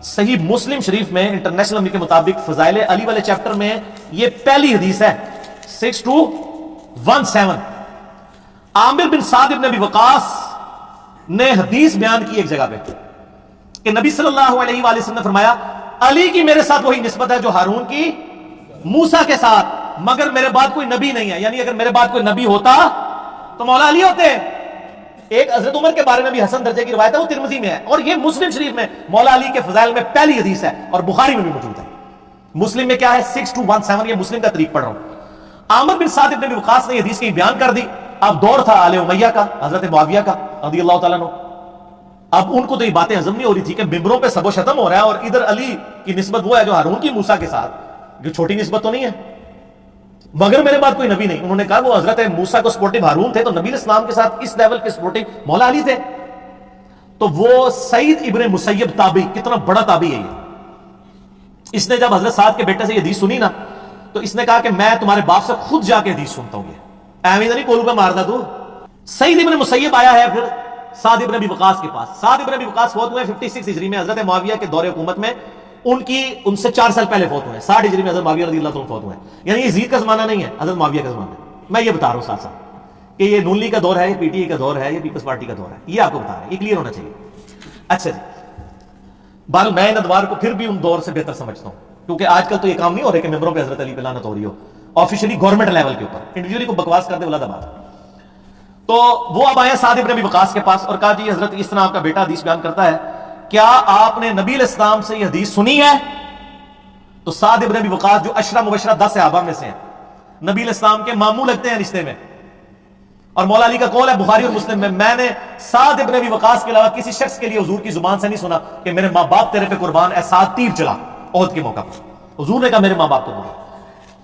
صحیح مسلم شریف میں international number کے مطابق فضائل علی والے چیپٹر میں یہ پہلی حدیث ہے 6217. عامر بن سعد بن ابی وقاص نے حدیث بیان کی ایک جگہ پہ کہ نبی صلی اللہ علیہ وآلہ وسلم نے فرمایا علی کی میرے ساتھ وہی نسبت ہے جو ہارون کی موسیٰ کے ساتھ، مگر میرے بعد کوئی نبی نہیں ہے. یعنی اگر میرے بعد کوئی نبی ہوتا تو مولا علی ہوتے. ایک حضرت عمر کے بارے میں بھی حسن درجے کی روایت ہے، وہ ترمذی میں ہے، اور یہ مسلم شریف میں مولا علی کے فضائل میں پہلی حدیث ہے اور بخاری میں بھی موجود ہے. مسلم میں کیا ہے 6217، یہ مسلم کا طریق پڑھ رہا ہوں. عامر بن سعد بن ابی وقاص نے یہ حدیث کی بیان کر دی. اب دور تھا آل امیہ کا، حضرت معاویہ کا رضی اللہ تعالیٰ عنہ. اب ان کو تو یہ باتیں ہضم نہیں ہو رہی تھی کہ ممبروں پہ سب و شتم ہو رہا ہے اور ادھر علی کی نسبت وہ ہے جو ہارون کی موسیٰ کے ساتھ، جو چھوٹی نسبت تو نہیں ہے، مگر میرے بعد کوئی نبی نہیں. انہوں نے کہا وہ حضرت موسیٰ کو سپورٹیو ہارون تھے تو نبی الاسلام کے ساتھ اس لیول کے سپورٹیو مولا علی تھے. تو وہ سعید ابن مسیب تابعی، کتنا بڑا تابعی ہے یہ. اس نے جب حضرت سعد کے بیٹے سے یہ حدیث سنی نا تو اس نے کہا کہ میں تمہارے باپ سے خود جا کے حدیث سنتا ہوں. یہ ایویں نہیں کولو پہ مارتا تو. سعید ابن مسیب آیا ہے پھر سعد ابن ابی وقاص کے پاس. سعد ابن ابی وقاص فوت ہوئے 56 ہجری میں حضرت معاویہ کے دور حکومت میں. ان سے 4 سال پہلے فوت ہوئے 60 ہجری میں حضرت معاویہ رضی اللہ عنہ فوت ہوئے. یعنی یہ یزید کا زمانہ نہیں ہے، حضرت معاویہ کا زمانہ ہے. میں یہ بتا رہا ہوں ساتھ ساتھ کہ یہ نون لیگ کا دور ہے، یہ پی ٹی آئی کا دور ہے، یہ پیپلز پارٹی کا دور ہے. یہ آپ کو بتا رہا ہے، یہ کلیئر ہونا چاہیے. اچھا جی، بہرحال میں ان ادوار کو پھر بھی ان دور سے بہتر سمجھتا ہوں، کیونکہ آج کل تو یہ کام نہیں ہو رہا کہ ممبروں پہ حضرت علی پہ لعنت ہو رہی ہو آفیشلی گورنمنٹ لیول کے اوپر. انڈیویجولی کو بکواس کر دے ولادہ بات. تو وہ اب آئے سعد ابن ابی وقاص کے پاس اور کہا جی حضرت اس طرح آپ کا بیٹا حدیث بیان کرتا ہے، کیا آپ نے نبی علیہ السلام سے یہ حدیث سنی ہے؟ تو سعد ابن ابی وقاص جو عشرہ مبشرہ 10 صحابہ میں سے ہیں، نبی علیہ السلام کے ماموں لگتے ہیں رشتے میں، اور مولا علی کا قول ہے بخاری اور مسلم میں نے سعد ابن ابی وقاص کے علاوہ کسی شخص کے لیے حضور کی زبان سے نہیں سنا کہ میرے ماں باپ تیرے پہ قربان، اے سعد تیر چلا احد کے موقع پر. حضور نے کہا میرے ماں باپ تو قربان.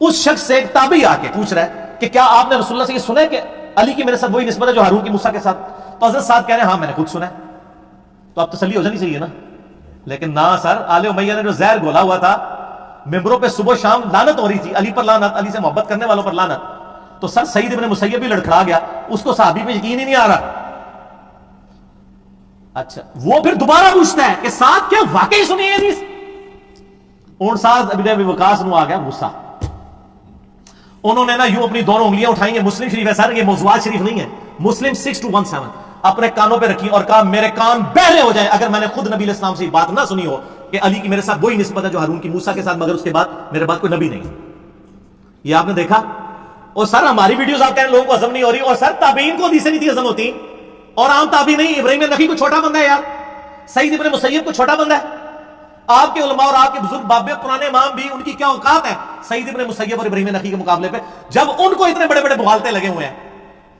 اس شخص سے ایک تابعی آ کے پوچھ رہا ہے کہ کیا آپ نے رسول اللہ سے یہ سنا ہے کہ علی کی میرے ساتھ وہی نسبت ہے جو ہارون کی موسیٰ کے ساتھ؟ تو حضرت سعد کہہ رہے ہیں ہاں میں نے خود سنا ہے. تو اب تسلی ہو جانی چاہیے نا. لیکن نہ سر، آل امیہ نے جو زہر گھولا ہوا تھا، ممبروں پہ صبح شام لعنت ہو رہی تھی، علی پر لعنت، علی سے محبت کرنے والوں پر لعنت. تو سر سعید ابن مسیب بھی لڑکھڑا گیا، اس کو صحابی پہ یقین ہی نہیں آ رہا. اچھا وہ پھر دوبارہ پوچھتا ہے کہ سعد کیا واقعی سنی ہے حدیث؟ اور سعد ابن ابی وقاص نو آ گیا غصہ. انہوں نے نا یوں اپنی دونوں انگلیاں اٹھائیں، یہ مسلم شریف ہے سر، یہ موضوعات شریف نہیں ہے، مسلم 6217 اپنے کانوں پہ رکھی اور کہا میرے کان بہرے ہو جائیں اگر میں نے خود نبی علیہ السلام سے یہ بات نہ سنی ہو کہ علی کی میرے ساتھ وہی نسبت ہے جو ہارون کی موسیٰ کے ساتھ، مگر اس کے بعد میرے بعد کوئی نبی نہیں. یہ آپ نے دیکھا. اور سر ہماری ویڈیوز آپ کہہ رہے ہیں لوگوں کو ہضم نہیں ہو رہی، اور سر تابعین کو حدیثیں نہیں تھی ہضم ہوتی، اور عام تابعی نہیں. ابراہیم نخعی کو چھوٹا بندہ ہے یار، سعید ابن مسیب کو چھوٹا بندہ ہے. آپ کے علماء اور آپ کے بزرگ بابے پرانے امام بھی، ان کی کیا اوقات ہے سعید ابن مسیب اور ابراہیم نخعی کے مقابلے پہ، جب ان کو اتنے بڑے بڑے بغالتے لگے ہوئے ہیں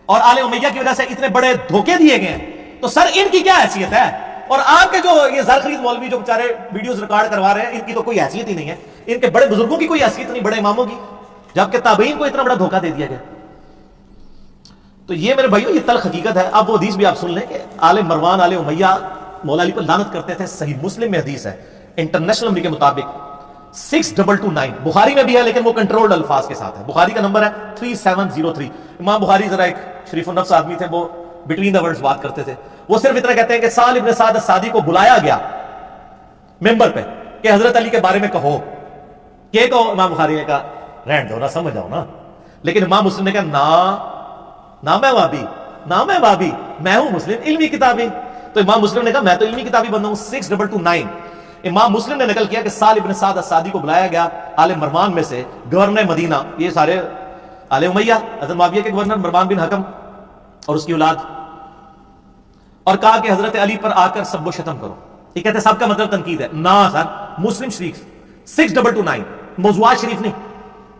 اور آل امیہ کی وجہ سے اتنے بڑے دھوکے دیے گئے ہیں، تو سر ان کی کیا حیثیت ہے؟ اور آپ کے جو یہ زر خرید مولوی جو بیچارے ویڈیوز ریکارڈ کروا رہے ہیں، ان کی تو کوئی حیثیت ہی نہیں ہے. ان کے بڑے بزرگوں کی کوئی حیثیت نہیں، بڑے اماموں کی، جبکہ تابعین کو اتنا بڑا دھوکہ دے دیا گیا. تو یہ میرے بھائیو یہ تلخ حقیقت ہے. اب وہ حدیث بھی آپ سن لیں کہ آل مروان آل امیہ مولا علی پر لعنت کرتے تھے. صحیح مسلم میں حدیث ہے انٹرنیشنل نمبر کے مطابق 6229. بخاری میں بھی ہے لیکن وہ کنٹرولڈ الفاظ کے ساتھ ہے. بخاری کا نمبر ہے 3703. امام بخاری ذرا ایک شریف النفس آدمی تھے، وہ بٹوین دا ورڈز بات کرتے تھے. وہ صرف اتنا کہتے ہیں کہ سال ابن سعد السعدی کو بلایا گیا ممبر پہ کہ حضرت علی کے بارے میں کہو. کہ کہو؟ امام بخاری نے کہا رہن دو نا، سمجھ جاؤ نا. لیکن امام مسلم نے کہا نہ میں وابی، نہ میں وابی، میں ہوں مسلم علمی کتابی. تو امام مسلم نے کہا میں تو علمی کتابی بندہ ہوں. 6229 امام مسلم نے نقل کیا کہ سال ابن سعد السعدی کو بلایا گیا آل مروان میں سے، گورنر مدینہ، یہ سارے آل امیہ، حضرت معاویہ کے گورنر مروان بن حکم اور اس کی اولاد، اور کہا کہ حضرت علی پر آ کر سب و شتم کرو. یہ کہتے سب کا مطلب تنقید ہے. نہ سر، مسلم شریف 6229 موضوعات شریف نہیں،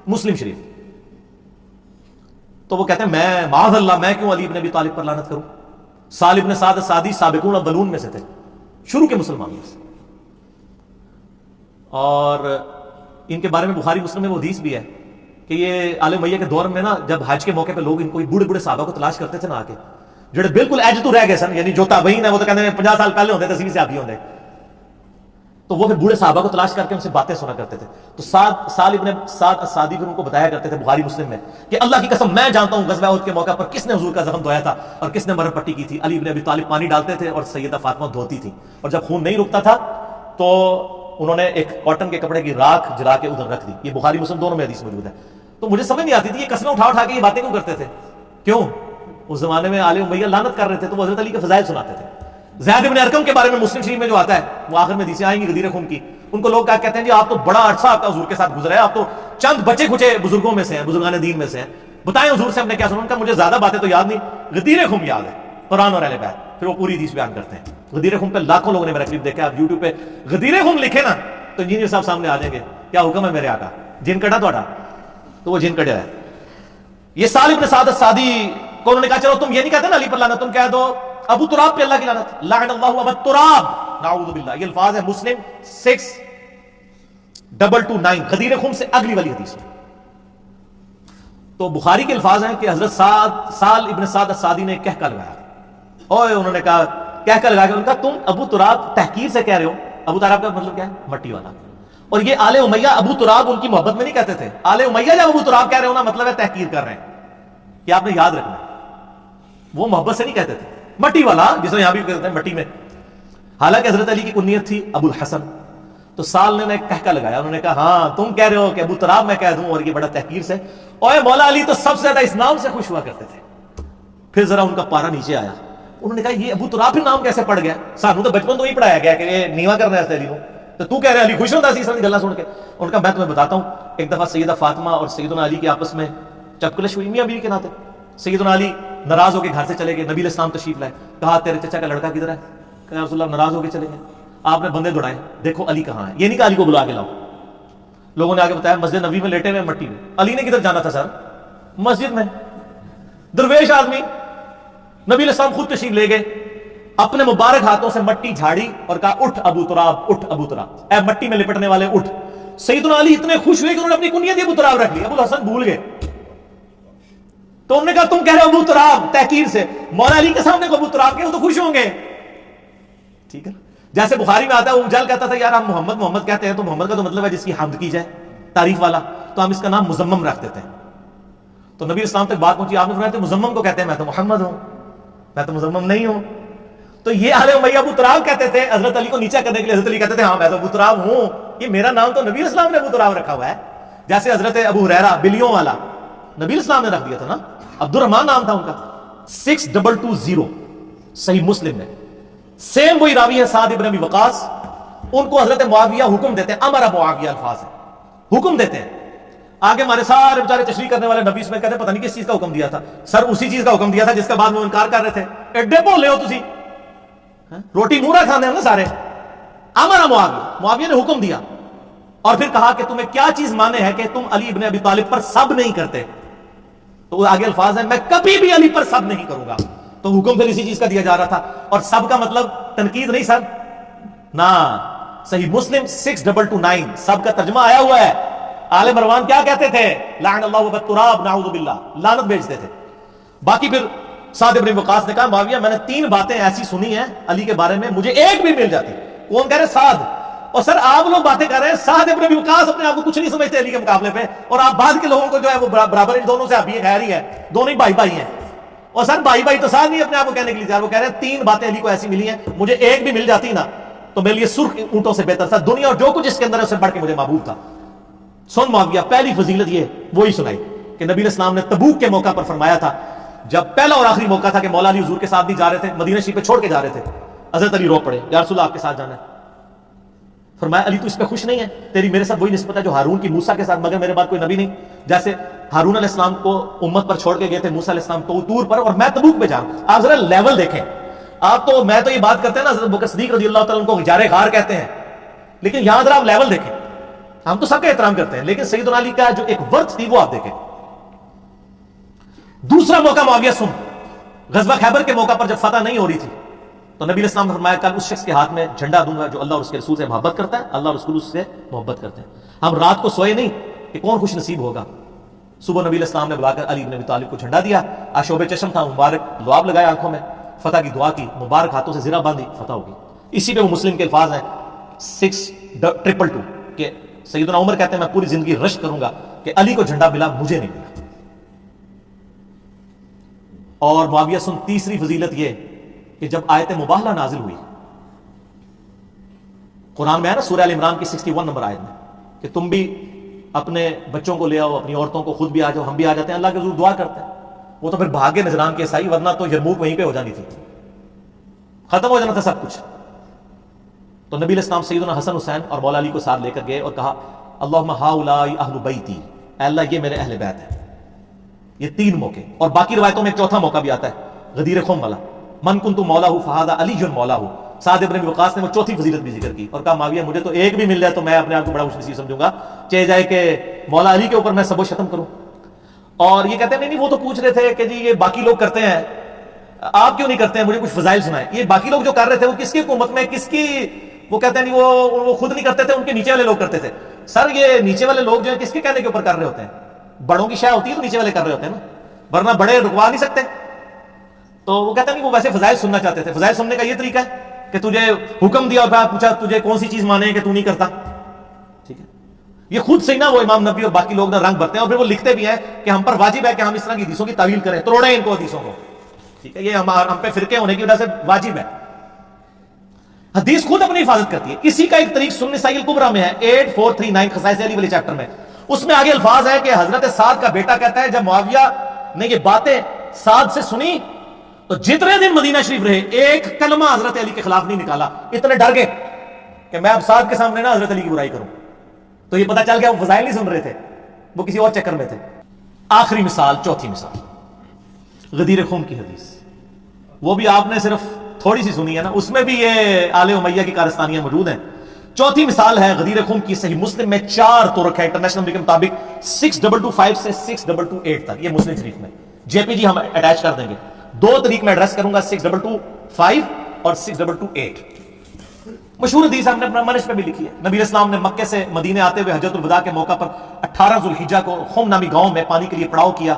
مسلم شریف. تو وہ کہتے ہیں میں معاذ اللہ، میں کیوں علی ابن ابی طالب پر لعنت کروں؟ سال ابن سعد السعدی سابقون اولون میں سے تھے، شروع کے مسلمانوں میں سے. اور ان کے بارے میں بخاری مسلم میں وہ حدیث بھی ہے کہ یہ آل امیہ کے دور میں نا جب حج کے موقع پہ لوگ ان کو بوڑھے بوڑھے صحابہ کو تلاش کرتے تھے نا آ کے، جڑے بالکل ایج تو رہ گئے سن، یعنی جو تابعین ہیں وہ تو کہتے ہیں 50 سال پہلے ہوتے تھے، اسی سے آپ ہی ہوتے، تو وہ پھر بوڑھے صحابہ کو تلاش کر کے ان سے باتیں سنا کرتے تھے. تو سال ابن سعد السعدی پھر ان کو بتایا کرتے تھے بخاری مسلم میں کہ اللہ کی قسم میں جانتا ہوں غزوہ احد کے موقع پر کس نے حضور کا زخم دھویا تھا اور کس نے مرہم پٹی کی تھی. علی ابن ابی طالب پانی ڈالتے تھے اور سیدہ فاطمہ دھوتی تھی، اور جب خون نہیں رکتا تھا تو انہوں نے ایک کاٹن کے کپڑے کی راکھ جلا کے ادھر رکھ دی. یہ بخاری مسلم دونوں میں حدیث موجود ہے. تو مجھے سمجھ نہیں آتی تھی یہ قسمیں اٹھا اٹھا کے یہ باتیں کیوں کرتے تھے. کیوں؟ اس زمانے میں آل امیہ لعنت کر رہے تھے تو وہ حضرت علی کے فضائل سناتے تھے. زید بن ارقم کے بارے میں مسلم شریف میں جو آتا ہے وہ آخر میں حدیثیں آئیں گی غدیر خون کی. ان کو لوگ کیا کہتے ہیں جی آپ تو بڑا عرصہ آپ کا حضور کے ساتھ گزرا ہے, آپ تو چند بچے کھچے بزرگوں میں سے ہیں, بزرگان دین میں سے ہیں, بتائیں حضور سے ہم نے کیا سنا. ان کا مجھے زیادہ باتیں تو یاد نہیں, غدیر خون یاد ہے, قرآن اور اہل بیت. پھر وہ پوری حدیث بیان کرتے ہیں. غدیر خون پہ لاکھوں لوگوں نے میرا کلپ دیکھا. آپ یوٹیوب پہ غدیر خون لکھے نا تو انجینئر صاحب سامنے آ جائیں گے, کیا حکم ہے میرے آقا, جن کٹا توڑا, تو وہ جن کٹا ہے. یہ سالم بن سعد السعدی کو انہوں نے کہا چلو تم یہ نہیں کہتے نا علی پر لعنت, تم کہہ دو ابو تراب پہ اللہ کی لعنت, لعن اللہ ابو تراب نعوذ باللہ. یہ الفاظ ہے مسلم 6229 غدیر خم سے اگلی والی حدیث میں. تو بخاری کے الفاظ ہیں کہ حضرت سال ابن سعد السعدی نے کہہ کر لگایا, اور انہوں نے کہا کہہ کر لگا کے, ان کا تم ابو تراب تحقیر سے کہہ رہے ہو. ابو تراب کا مطلب کیا ہے؟ مٹی والا. اور یہ آل امیہ ابو تراب ان کی محبت میں نہیں کہتے تھے. آل امیہ جب ابو تراب کہہ رہے ہو نا مطلب ہے تحقیر کر رہے ہیں. کہ آپ نے یاد رکھنا وہ محبت سے نہیں کہتے تھے, مٹی والا جسے یہاں بھی کہتے ہیں مٹی میں. حالانکہ حضرت علی کی کنیت تھی ابو الحسن. تو سال نے کہہ کر لگایا, انہوں نے کہا ہاں تم کہہ رہے ہو کہ ابو تراب میں کہہ دوں, اور یہ بڑا تحقیر سے. اور مولا علی تو سب سے زیادہ اس نام سے خوش ہوا کرتے تھے. پھر ذرا ان کا پارا نیچے آیا, انہوں نے کہا یہ ابو تراب پھر نام کیسے پڑ گیا, سانو تو بچپن تو ہی پڑھایا گیا کہ یہ نیوا کرنا ہے علی کو, تو کہہ رہے علی خوش ہوتا سی سر گلا سن کے. ان کا میں تمہیں بتاتا ہوں, ایک دفعہ سیدہ فاطمہ اور سیدنا علی کے آپس میں چپکلش ہوئی میاں بیوی کے ناطے. سیدنا علی ناراض ہو کے گھر سے چلے گئے, نبی علیہ السلام تشریف لائے, کہا تیرے چچا کا لڑکا کدھر ہے, کہا رسول اللہ ناراض ہو کے چلے گئے. آپ نے بندے دوڑائے, دیکھو علی کہاں ہے. یہ نہیں کہا علی کو بلا کے لاؤ, لوگوں نے آگے بتایا مسجد نبی میں لیٹے ہوئے مٹی میں. علی نے کدھر جانا تھا سر, مسجد میں. درویش آدمی, نبی علیہ السلام خود تشریف لے گئے, اپنے مبارک ہاتھوں سے مٹی جھاڑی اور کہا اٹھ ابو تراب, اٹھ ابو تراب, اے مٹی میں لپٹنے والے اٹھ. سیدنا علی اتنے خوش ہوئے کہ انہوں نے اپنی کنیت ابو تراب رکھ لی, ابو الحسن بھول گئے. تو انہوں نے کہا تم کہہ رہے ہو ابو تراب تحقیر سے, مولا علی کے سامنے کو ابو تراب کے, وہ تو خوش ہوں گے. ٹھیک ہے, جیسے بخاری میں آتا ہے, وہ جل کہتا تھا یار ہم محمد کہتے ہیں, تو محمد کا تو مطلب ہے جس کی حمد کی جائے, تعریف والا, تو ہم اس کا نام مزمم رکھ دیتے ہیں. تو نبی اسلام تک بات پہنچی, آپ نے فرمایا مزمم کو کہتے ہیں, میں تو محمد ہوں, میں تو مزمم نہیں ہوں. تو یہ آل امیہ ابو تراب کہتے تھے حضرت علی کو نیچا کرنے کے لیے. حضرت علی کہتے تھے ہاں میں تو ابو تراب ہوں, یہ میرا نام تو نبی اسلام نے ابو تراب رکھا ہوا ہے. جیسے حضرت ابو ہریرہ بلیوں والا نبی اسلام نے رکھ دیا تھا نا, عبد الرحمن نام تھا ان کا. 6220 صحیح مسلم میں. سیم وہی راوی ہے سعد ابن ابی وقاص, ان کو حضرت معاویہ حکم دیتے ہیں, امر معاویہ الفاظ ہے, حکم دیتے ہیں. آگے ہمارے سارے بیچارے تشریح کرنے والے نبی اس میں کہتے ہیں پتہ نہیں کس چیز کا حکم دیا تھا. سر اسی چیز کا حکم دیا تھا جس کا بعد میں انکار کر رہے تھے. ایڈے بولے ہو تسی, روٹی مورا کھانے ہیں نا سارے. امر معاویہ نے حکم دیا, اور پھر کہا کہ تمہیں کیا چیز مانے ہے کہ تم علی ابن ابی طالب پر سب نہیں کرتے. تو آگے الفاظ ہے میں کبھی بھی علی پر سب نہیں کروں گا. تو حکم پھر اسی چیز کا دیا جا رہا تھا, اور سب کا مطلب تنقید نہیں سر نا. صحیح مسلم 6229 سب کا ترجمہ آیا ہوا ہے. آل مروان کیا کہتے تھے, لعن اللہ ابو تراب نعوذ باللہ, لعنت بھیجتے تھے. باقی پھر سعد ابن وقاص نے کہا معاویہ میں نے 3 باتیں ایسی سنی ہیں علی کے بارے میں, مجھے ایک بھی مل جاتی. کون کہہ رہے, سعد. اور سر آپ لوگ باتیں کر رہے ہیں, سعد ابن وقاص اپنے آپ کو کچھ نہیں سمجھتے علی کے مقابلے پہ, اور آپ بعد کے لوگوں کو جو ہے وہ برابر, ان دونوں سے آپ یہ غیر ہی ہے, دونوں ہی بھائی ہیں. اور سر بھائی تو سعد نہیں اپنے آپ کو کہنے کے لیے تیار, وہ کہہ رہے ہیں 3 باتیں علی کو ایسی ملی ہیں, مجھے ایک بھی مل جاتی نا تو میرے لیے سرخ اونٹوں سے بہتر تھا, دنیا اور جو کچھ اس کے اندر ہے اس سے بڑھ کے مجھے معبود تھا. سن معاویہ, پہلی فضیلت یہ وہی سنائی کہ نبی علیہ السلام نے تبوک کے موقع پر فرمایا تھا, جب پہلا اور آخری موقع تھا کہ مولا علی حضور کے ساتھ نہیں جا رہے تھے, مدینہ شریف پہ چھوڑ کے جا رہے تھے. حضرت علی رو پڑے, یا رسول اللہ آپ کے ساتھ جانا ہے. فرمایا علی تو اس پہ خوش نہیں ہے, تیری میرے ساتھ وہی نسبت ہے جو ہارون کی موسیٰ کے ساتھ, مگر میرے بعد کوئی نبی نہیں. جیسے ہارون علیہ السلام کو امت پر چھوڑ کے گئے تھے موسیٰ علیہ السلام تو طور پر, اور میں تبوک پہ جاؤں. آپ ذرا لیول دیکھیں, آپ تو میں تو یہ بات کرتے ہیں نا حضرت بکر صدیق رضی اللہ تعالیٰ عنہ کو غار غار کہتے ہیں, لیکن یہاں ذرا آپ لیول دیکھیں. ہم تو سب کا احترام کرتے ہیں, لیکن سیدنا علی کا جو ایک ورث تھی وہ آپ دیکھیں. دوسرا موقع معاویہ سن, غزوہ خیبر کے موقع پر جب فتح نہیں ہو رہی تھی تو نبی علیہ السلام نے فرمایا کل اس شخص کے ہاتھ میں جھنڈا دوں گا جو اللہ اور اس کے رسول سے محبت کرتا ہے, اللہ اور رسول اس سے محبت کرتے ہیں. ہم رات کو سوئے نہیں کہ کون خوش نصیب ہوگا. صبح نبی علیہ السلام نے بلا کر علی بن ابی طالب کو جھنڈا دیا, آشوب چشم تھا, مبارک لعاب لگائے آنکھوں میں, فتح کی دعا کی, مبارک ہاتھوں سے زرہ باندھی, فتح ہوگی. اسی پہ وہ مسلم کے الفاظ ہیں 6222 کہ سیدنا عمر کہتے ہیں میں پوری زندگی رشک کروں گا کہ علی کو جھنڈا ملا, مجھے نہیں ملا. اور معاویہ سن, تیسری فضیلت یہ کہ جب آیت مباہلہ نازل ہوئی, قرآن میں ہے نا سورہ ال عمران کی 61 نمبر آیت میں کہ تم بھی اپنے بچوں کو لے آؤ، اپنی عورتوں کو خود بھی آ جاؤ، ہم بھی آ جاتے ہیں، اللہ کے حضور دعا کرتے ہیں۔ وہ تو پھر بھاگے نجران کے عیسائی، ورنہ تو یرموک وہیں پہ ہو جانی تھی، ختم ہو جانا تھا سب کچھ۔ تو نبی علیہ السلام سیدنا حسن حسین اور مولا علی کو ساتھ لے کر گئے اور کہا اللہم ہؤلاء اہل بیتی، اے اللہ یہ میرے اہل بیت ہیں۔ یہ 3 موقع، اور باقی روایتوں میں ایک چوتھا موقع بھی آتا ہے غدیر خم والا، من کنت مولہ فہذا علی مولہ۔ سعد ابن ابی وقاص نے وہ چوتھی فضیلت بھی ذکر کی اور کہا معاویہ مجھے تو ایک بھی مل جائے تو میں اپنے آپ کو بڑا خوش نصیب سمجھوں گا، چاہے جائے کہ مولا علی کے اوپر میں سب و شتم کروں۔ اور یہ کہتے ہیں نہیں وہ تو پوچھ رہے تھے کہ جی یہ باقی لوگ کرتے ہیں، آپ کیوں نہیں کرتے ہیں، مجھے کچھ فضائل سنائیں۔ یہ باقی لوگ جو کر رہے تھے وہ کس کی حکومت میں، کس کی، وہ کہتے ہیں نہیں وہ خود نہیں کرتے تھے، ان کے نیچے والے لوگ کرتے تھے۔ سر یہ نیچے والے لوگ جو ہیں کس کے کہنے کے اوپر کر رہے ہوتے ہیں؟ بڑوں کی شے ہوتی ہے تو نیچے والے کر رہے ہوتے ہیں نا، ورنہ بڑے رکوا نہیں سکتے۔ تو وہ کہتے ہیں نہیں وہ ویسے فضائل سننا چاہتے تھے۔ فضائل سننے کا یہ طریقہ ہے کہ تجھے حکم دیا اور پوچھا تجھے کون سی چیز مانے کہ تو نہیں کرتا، ٹھیک ہے۔ یہ خود سے نا وہ امام نبی اور باقی لوگ نا رنگ بھرتے ہیں، اور پھر وہ لکھتے بھی ہیں کہ ہم پر واجب ہے کہ ہم اس طرح کی حدیثوں کی تعویل کریں، توڑیں ان کو حدیثوں کو، ٹھیک ہے۔ یہ ہم پہ فرقے ہونے کی وجہ سے واجب ہے۔ حدیث خود اپنی حفاظت کرتی ہے۔ اسی کا ایک طریق سنن نسائی الکبریٰ میں ہے 8439 خصائص علی والے چیپٹر میں، اس میں آگے الفاظ ہے کہ حضرت سعد کا بیٹا کہتا ہے جب معاویہ نے یہ باتیں سعد سے سنی تو جتنے دن مدینہ شریف رہے ایک کلمہ حضرت علی کے خلاف نہیں نکالا، اتنے ڈر گئے کہ میں اب سعد کے سامنے نا حضرت علی کی برائی کروں۔ تو یہ پتہ چل گیا وہ فضائل نہیں سن رہے تھے، وہ کسی اور چکر میں تھے۔ آخری مثال، چوتھی مثال غدیر خم کی حدیث، وہ بھی آپ نے صرف تھوڑی سی سنی ہے نا، اس میں بھی یہ آل امیہ کی کارستانیاں موجود ہیں۔ چوتھی مثال ہے غدیر خم کی، صحیح مسلم میں 4 طرق ہے انٹرنیشنل نمبر کے مطابق 6225 سے 6228 تک، یہ مسلم شریف میں جے پی جی ہم اٹیچ کر دیں گے۔ 2 طریق میں ایڈریس کروں گا، 6225 اور 6228۔ مشہور حدیث ہم نے اپنا منش میں بھی لکھی ہے۔ نبی اسلام نے مکے سے مدینے آتے ہوئے حجۃ الوداع کے موقع پر 18 ذوالحجہ کو خم نامی گاؤں میں پانی کے لیے پڑاؤ کیا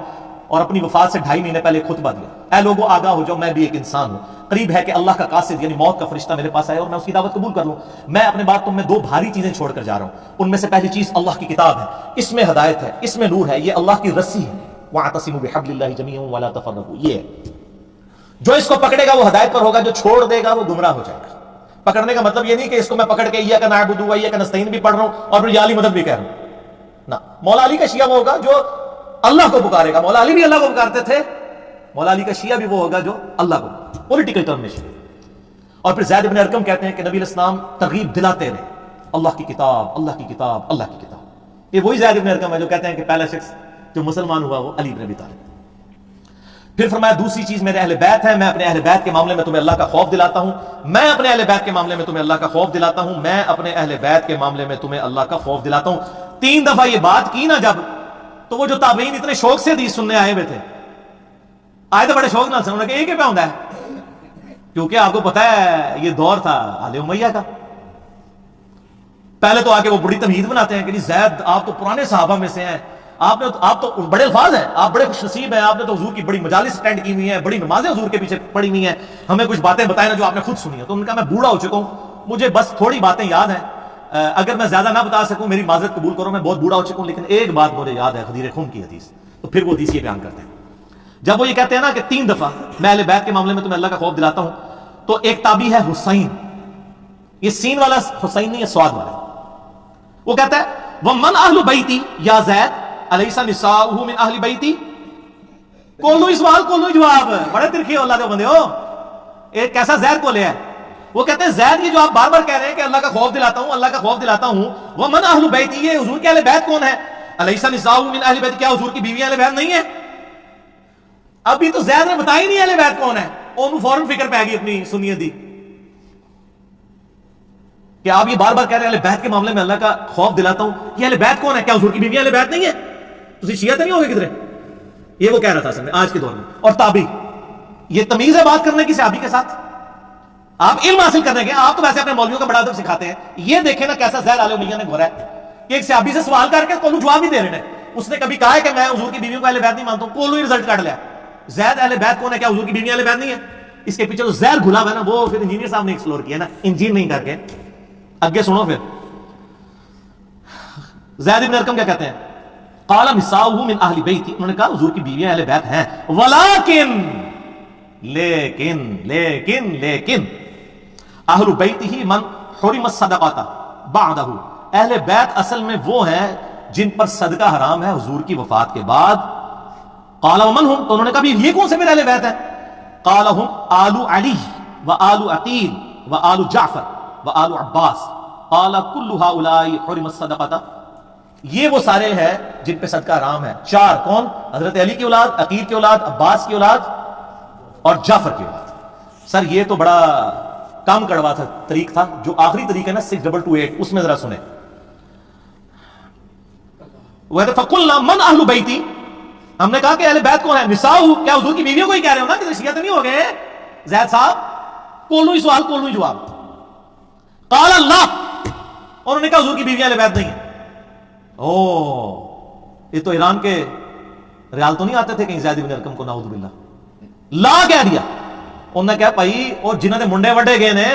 اور اپنی وفات سے 2.5 مہینے پہلے خطبہ دیا، اے لوگوں آگاہ ہو جاؤ میں بھی ایک انسان ہوں، قریب ہے کہ اللہ کا قاصد یعنی موت کا فرشتہ میرے پاس آئے اور میں اس کی دعوت قبول کر لوں۔ میں اپنے بعد تم میں 2 بھاری چیزیں چھوڑ کر جا رہا ہوں، ان میں سے پہلی چیز اللہ کی کتاب ہے، اس میں ہدایت ہے، اس میں نور ہے، یہ اللہ کی رسی ہے، وَاعْتَصِمُوا بِحَبْلِ اللَّهِ جَمِيعًا وَلَا تَفَرَّقُوا۔ یہ ہے جو اس کو پکڑے گا وہ ہدایت پر ہوگا، جو چھوڑ دے گا وہ گمراہ ہو جائے گا۔ پکڑنے کا مطلب یہ نہیں کہ اس کو میں پکڑ کے ایاک نعبد و ایاک نستعین بھی پڑھ رہا ہوں اور پھر یا علی مدد بھی کہہ رہا ہوں، نہ۔ مولا علی کا شیعہ وہ ہوگا جو اللہ کو پکارے گا، مولا علی بھی اللہ کو پکارتے تھے، مولا علی کا شیعہ بھی وہ ہوگا جو اللہ کو، پولیٹیکل ٹرمنیشن۔ اور پھر زید بن ارقم کہتے ہیں کہ نبی علیہ السلام ترغیب دلاتے رہے، اللہ کی کتاب، اللہ کی کتاب، اللہ کی کتاب۔ یہ وہی زید بن ارقم ہے جو کہتے ہیں کہ پہلا شخص جو مسلمان ہوا وہ علی بن ابی طالب۔ پھر فرمایا دوسری چیز میرے اہل بیت ہے، میں اپنے اہل بیت کے معاملے میں تمہیں اللہ کا خوف دلاتا ہوں، میں اپنے اہل بیت کے معاملے میں تمہیں اللہ کا خوف دلاتا ہوں، میں اپنے اہل بیت کے معاملے میں تمہیں اللہ کا خوف دلاتا ہوں۔ 3 دفعہ یہ بات کی نا جب، تو وہ جو تابعین اتنے شوق سے حدیث سننے آئے ہوئے تھے، آئے تو بڑے شوق نہ سننے کہ ایک ہی پہ ہوتا ہے، کیونکہ آپ کو پتا ہے یہ دور تھا آل امیہ کا۔ پہلے تو آ کے وہ بڑی تمہید بناتے ہیں کہ زید آپ تو پرانے صحابہ میں سے ہیں، آپ تو بڑے الفاظ ہیں، آپ بڑے خوش نصیب ہیں، آپ نے تو حضور کی بڑی مجالس اٹینڈ کی ہوئی ہیں، بڑی نمازیں حضور کے پیچھے پڑھی ہوئی ہیں، ہمیں کچھ باتیں بتائیں نا جو آپ نے خود سنی ہیں۔ تو ان کا میں بوڑھا ہو چکا ہوں، مجھے بس تھوڑی باتیں یاد ہیں، اگر میں زیادہ نہ بتا سکوں میری معذرت قبول کرو، میں بہت بوڑھا ہو چکا ہوں، لیکن ایک بات مجھے یاد ہے غدیر خم کی حدیث۔ تو پھر وہ حدیث یہ بیان کرتے ہیں جب وہ یہ کہتے ہیں نا کہ 3 دفعہ میں اہل بیت کے معاملے میں تمہیں اللہ کا خوف دلاتا ہوں، تو ایک تابعی ہے حسین، یہ سین والا حسین نہیں ہے، سواد والا۔ وہ کہتا ہے وَمَنْ أَهْلُ بَيْتِي يَا زَيْدُ أَلَيْسَ نِسَاؤُهُ مِنْ أَهْلِ بَيْتِي۔ کولو سوال کولو جواب، بڑے ترکھی اولاد بندے ہو، ایک کیسا زید کو لے ہے۔ وہ کہتے ہیں زید یہ جو آپ بار بار کہہ رہے ہیں کہ اللہ کا خوف دلاتا ہوں، اللہ کا خوف دلاتا ہوں، وَمَنْ أَهْلُ بَيْتِي، یہ حضور کے اہل بیت کون ہے؟ أَلَيْسَ نِسَاؤُهُ مِنْ أَهْلِ بَيْتِي، کیا حضور کی بیویاں اہل بیت نہیں ہیں؟ ابھی تو زید نے بتائی نہیں اہل بیت کون ہے، انہوں فوراً فکر پہ آ گئی اپنی سنیت دی کہ آپ یہ بار بار کہہ رہے ہیں اہل بیت کے معاملے میں اللہ کا خوف دلاتا ہوں، یہ اہل بیت کون ہے؟ کیا حضور کی بیویاں اہل بیت نہیں ہے؟ تسی شیعہ تو نہیں ہوگے کدھر؟ یہ وہ کہہ رہا تھا اصل میں آج کے دور میں۔ اور تابعی، یہ تمیز ہے بات کرنے کی صحابی کے ساتھ؟ آپ علم حاصل کرنے کے، آپ تو ویسے اپنے مولویوں کا بڑا ادب سکھاتے ہیں، یہ دیکھیں نا کیسا زید آل امیہ نے گھورا ہے کہ ایک صحابی سے سوال کر کے کولو جواب ہی دے رہے ہیں۔ اس نے کبھی کہا ہے کہ میں حضور کی بیویوں کو اہل بیت نہیں مانتا ہوں، کولو ہی رزلٹ کاٹ لیا۔ زید اہل بیت کون ہے؟ کیا حضور کی بیویاں اہل بیت نہیں ہے؟ اس کے پیچھے جو زہر گھلا ہوا ہے نا، وہ پھر انجینئر صاحب نے ایکسپلور کیا نا، انجین نہیں کر کے۔ آگے سنو پھر زید بن ارقم کیا کہتے ہیں، قال نساؤہ من اہل بیتی، انہوں نے کہا حضور کی بیویاں اہل بیت ہیں، ولیکن لیکن اہل بیتہ من حرمت الصدقۃ بعدہ، اہل بیت اصل میں وہ ہیں جن پر صدقہ حرام ہے حضور کی وفات کے بعد. قال ومن هم، تو انہوں نے کہا یہ کون سے میرے اہل بیت ہیں؟ قال هم آل علی و آل عقیل و آل جعفر و آل عباس. قال کل هؤلاء حرمت الصدقۃ، یہ وہ سارے ہیں جن پہ صدقہ حرام ہے. چار کون؟ حضرت علی کی اولاد، عقیل کی اولاد، عباس کی اولاد اور جعفر کی اولاد. سر یہ تو بڑا کام کڑوا تھا طریق تھا. جو آخری طریق ہے نا 6228، اس میں ذرا سنیں. فَقُلْنَا مَنْ أَهْلُ بَيْتِي، ہم نے کہا کہ اہل بیت کون ہے؟ نساؤ، کیا حضور کی بیویوں کو ہی کہہ رہے ہو نا کہ شیعہ تو نہیں ہو گئے زید صاحب؟ کولو ہی سوال کولو ہی جواب. قال اللہ، انہوں نے کہا حضور کی بیویاں اہل بیت نہیں ہیں. یہ تو ایران کے ریال تو نہیں آتے تھے کہیں زید بن ارقم کو نعوذ باللہ لا کہہ دیا. انہوں نے کہا بھائی اور جنہوں نے منڈے وڈے گئے نے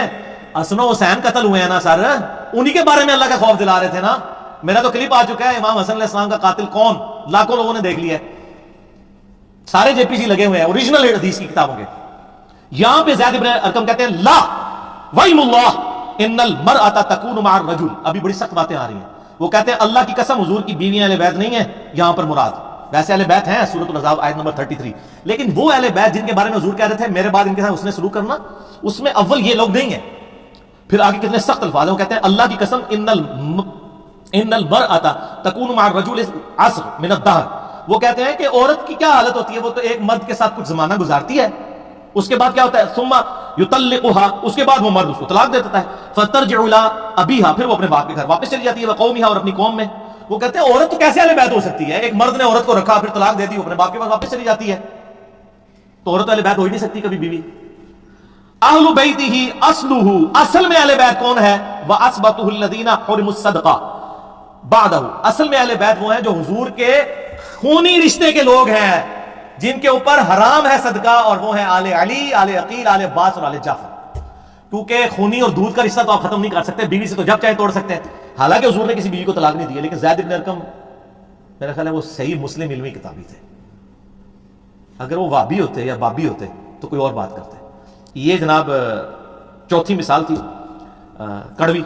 حسن و حسین قتل ہوئے ہیں نا سر، انہی کے بارے میں اللہ کا خوف دلا رہے تھے نا. میرا تو کلپ آ چکا ہے امام حسن علیہ السلام کا قاتل کون، لاکھوں لوگوں نے دیکھ لیا ہے، سارے جے پی سی لگے ہوئے ہیں اوریجنل حدیث کی کتابوں کے. یہاں پہ زید بن ارقم کہتے ہیں لا ویم اللہ ان المرأۃ تکون مع الرجل. ابھی بڑی سخت باتیں آ رہی ہیں. وہ کہتے ہیں اللہ کی قسم حضور کی بیویاں اہل بیت نہیں ہیں یہاں پر مراد. ویسے اہل بیت ہیں سورۃ الاحزاب آیت نمبر 33، لیکن وہ اہل بیت جن کے بارے میں حضور کہہ رہے تھے میرے بعد ان کے ساتھ اس نے سلوک کرنا، اس میں اول یہ لوگ نہیں ہیں. پھر آگے کتنے سخت الفاظ ہیں. وہ کہتے ہیں اللہ کی قسم ان المرأۃ تکون مع الرجل عصر من الدہر. وہ کہتے ہیں کہ عورت کی کیا حالت ہوتی ہے، وہ تو ایک مرد کے ساتھ کچھ زمانہ گزارتی ہے، اس کے بعد کیا ہوتا ہے ثم یطلقها، اس کے بعد وہ مرد اس کو طلاق دے دیتا ہے. فترجع الى ابیہا، پھر وہ اپنے باپ کے گھر واپس چلی جاتی ہے، وقومها، اور اپنی قوم میں. وہ کہتے ہیں عورت تو کیسے اہل بیت ہو سکتی ہے؟ ایک مرد نے عورت کو رکھا پھر طلاق دے دی، وہ اپنے باپ کے پاس واپس چلی جاتی ہے، تو عورت اہل بیت ہو ہی نہیں سکتی کبھی بیوی. اہل بیتہ اصلہ، اصل میں اہل بیت کون ہے؟ واثبتہ الذین حرموا الصدقہ بعدہ، اصل میں اہل بیت وہ ہیں جو حضور کے خونی رشتے کے لوگ ہیں جن کے اوپر حرام ہے صدقہ، اور وہ ہیں آل علی، آل عقیل، آل عباس اور آل جعفر. کیونکہ خونی اور دودھ کا رشتہ تو آپ ختم نہیں کر سکتے، بیوی سے تو جب چاہے توڑ سکتے ہیں. حالانکہ حضور نے کسی بیوی کو طلاق نہیں دی، لیکن زید بن ارقم میرا خیال ہے وہ صحیح مسلم علمی کتابی تھے. اگر وہ وابی ہوتے یا بابی ہوتے تو کوئی اور بات کرتے. یہ جناب چوتھی مثال تھی کڑوی.